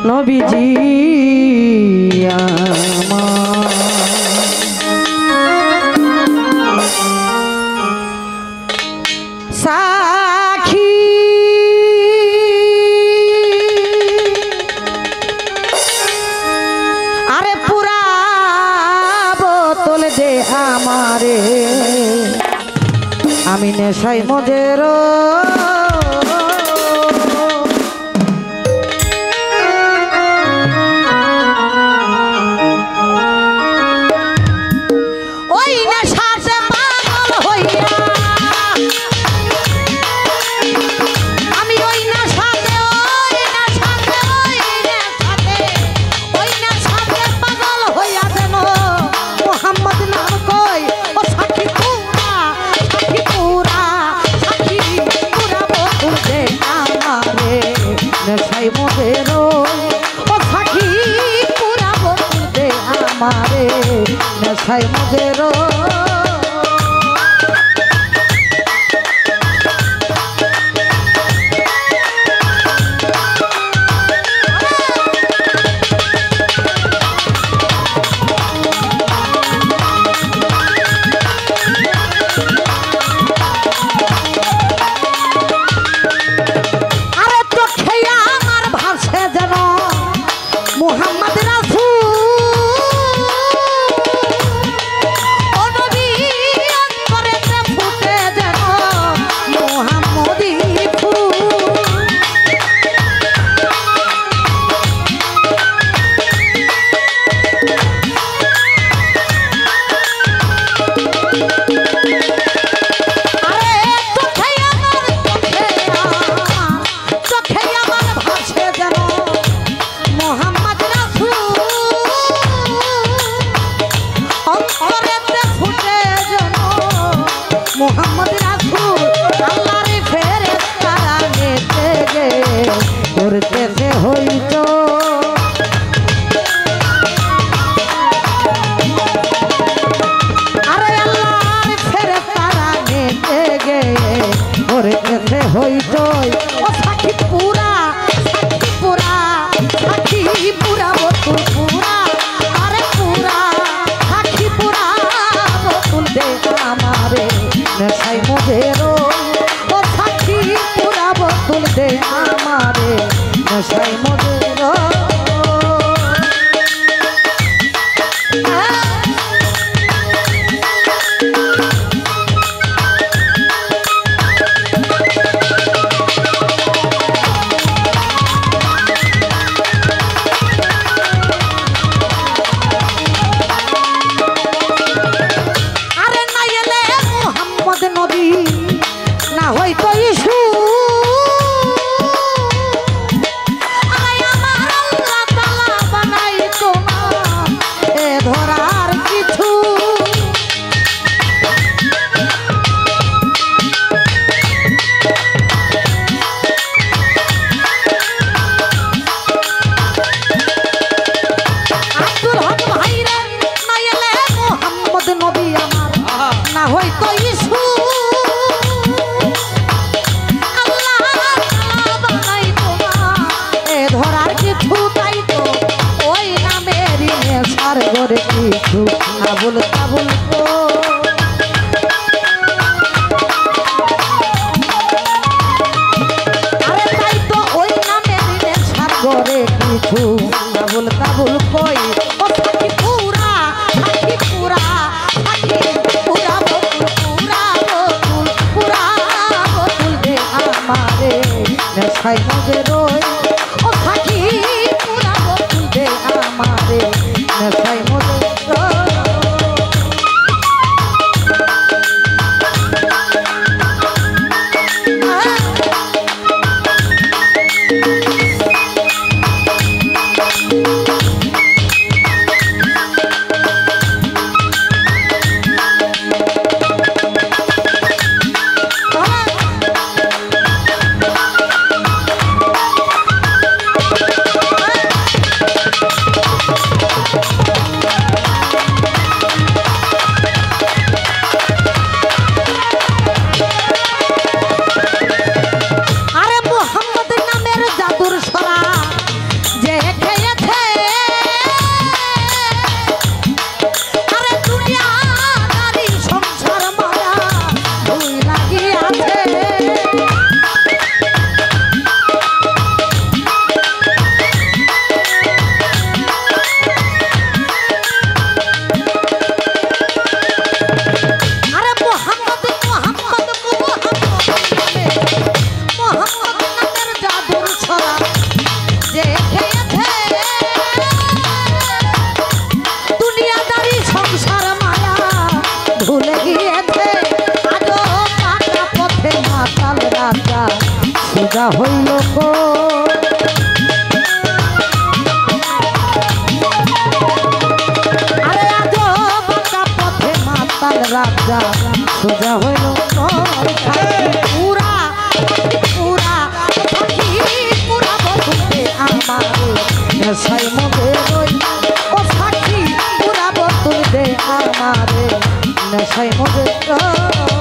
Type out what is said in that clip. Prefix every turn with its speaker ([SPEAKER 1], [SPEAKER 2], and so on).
[SPEAKER 1] নবীজি আমার সাখী আরে পুরা বোতল দে আমারে আমি নেশাই মজের নেশাই মজের ও সাখী পুরা বোতল দে আমারে নেশাই মজের মোহাম্মদ রাসূল আল্লাহর ফেরেশতারা নেতে গে করতেছে হইতো আরে আল্লাহর ফেরেশতারা নেতে গে করতেছে হইতো ও সাক্ষী পুরা বোতল পুরা আরে পুরা সাক্ষী পুরা বোতল দে আমারে নেশাই মজের ও সাক্ষী পুরা বোতল দে আমারে নেশাই মজের নবী না হয়তো ইসু আমার আল্লাহ তাআলা বানাইতো না এ ধরার কিছু আব্দুল হক ভাইরা না এলে মুহাম্মদ নবী আমার না হয়তো ইসু ঘরে কিছু আবুল তাবুল আরে তাই তো ওই নামে নেশার ঘরে কিছু আবুল তাবুল কই ও সাক্ষী পুরা বোতল দে আমারে নেশাই মজের ও সাক্ষী পুরা বোতল দে আমারে নেশাই মজের হইল কো আরে আজ বাঁকা পথে মাতাল রাজা সোজা হইল পুরা পুরা পুরা বসে আমারে নেশাই মধ্যে রই ও সাক্ষী পুরা বতুল দে আমারে নেশাই মধ্যে